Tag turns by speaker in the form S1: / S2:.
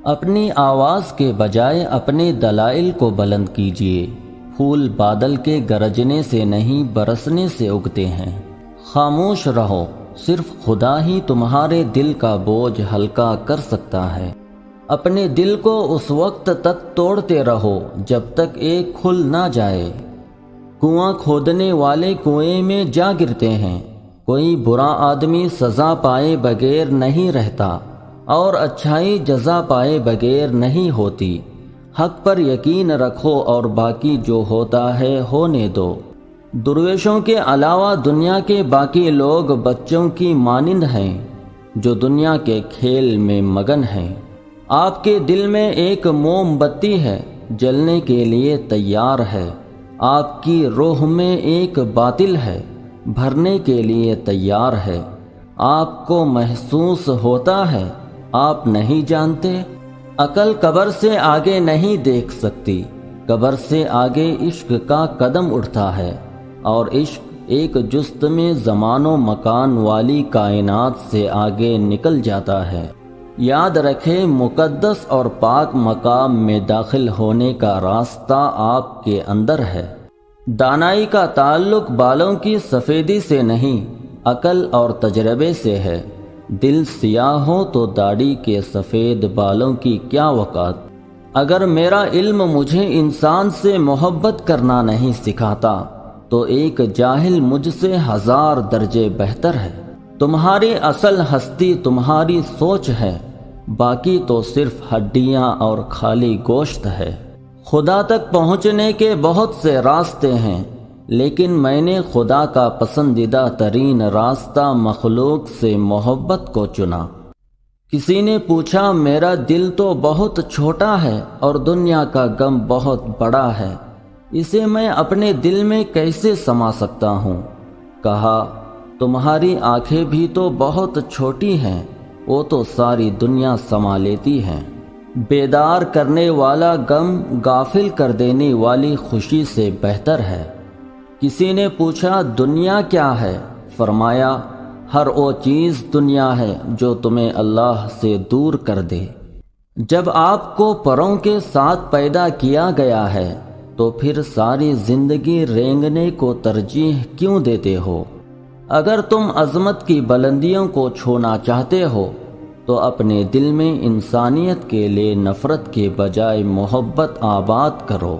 S1: اپنی آواز کے بجائے اپنے دلائل کو بلند کیجیے۔ پھول بادل کے گرجنے سے نہیں برسنے سے اگتے ہیں۔ خاموش رہو، صرف خدا ہی تمہارے دل کا بوجھ ہلکا کر سکتا ہے۔ اپنے دل کو اس وقت تک توڑتے رہو جب تک ایک کھل نہ جائے۔ کنواں کھودنے والے کنویں میں جا گرتے ہیں۔ کوئی برا آدمی سزا پائے بغیر نہیں رہتا، اور اچھائی جزا پائے بغیر نہیں ہوتی۔ حق پر یقین رکھو اور باقی جو ہوتا ہے ہونے دو۔ درویشوں کے علاوہ دنیا کے باقی لوگ بچوں کی مانند ہیں جو دنیا کے کھیل میں مگن ہیں۔ آپ کے دل میں ایک موم بتی ہے، جلنے کے لیے تیار ہے۔ آپ کی روح میں ایک باطل ہے، بھرنے کے لیے تیار ہے۔ آپ کو محسوس ہوتا ہے، آپ نہیں جانتے۔ عقل قبر سے آگے نہیں دیکھ سکتی، قبر سے آگے عشق کا قدم اٹھتا ہے، اور عشق ایک جست میں زمان و مکان والی کائنات سے آگے نکل جاتا ہے۔ یاد رکھیں، مقدس اور پاک مقام میں داخل ہونے کا راستہ آپ کے اندر ہے۔ دانائی کا تعلق بالوں کی سفیدی سے نہیں، عقل اور تجربے سے ہے۔ دل سیاہ ہو تو داڑھی کے سفید بالوں کی کیا وقت۔ اگر میرا علم مجھے انسان سے محبت کرنا نہیں سکھاتا تو ایک جاہل مجھ سے 1000 درجے بہتر ہے۔ تمہاری اصل ہستی تمہاری سوچ ہے، باقی تو صرف ہڈیاں اور خالی گوشت ہے۔ خدا تک پہنچنے کے بہت سے راستے ہیں، لیکن میں نے خدا کا پسندیدہ ترین راستہ مخلوق سے محبت کو چنا۔ کسی نے پوچھا، میرا دل تو بہت چھوٹا ہے اور دنیا کا غم بہت بڑا ہے، اسے میں اپنے دل میں کیسے سما سکتا ہوں؟ کہا، تمہاری آنکھیں بھی تو بہت چھوٹی ہیں، وہ تو ساری دنیا سما لیتی ہیں۔ بیدار کرنے والا غم غافل کر دینے والی خوشی سے بہتر ہے۔ کسی نے پوچھا، دنیا کیا ہے؟ فرمایا، ہر وہ چیز دنیا ہے جو تمہیں اللہ سے دور کر دے۔ جب آپ کو پروں کے ساتھ پیدا کیا گیا ہے تو پھر ساری زندگی رینگنے کو ترجیح کیوں دیتے ہو؟ اگر تم عظمت کی بلندیوں کو چھونا چاہتے ہو تو اپنے دل میں انسانیت کے لیے نفرت کے بجائے محبت آباد کرو۔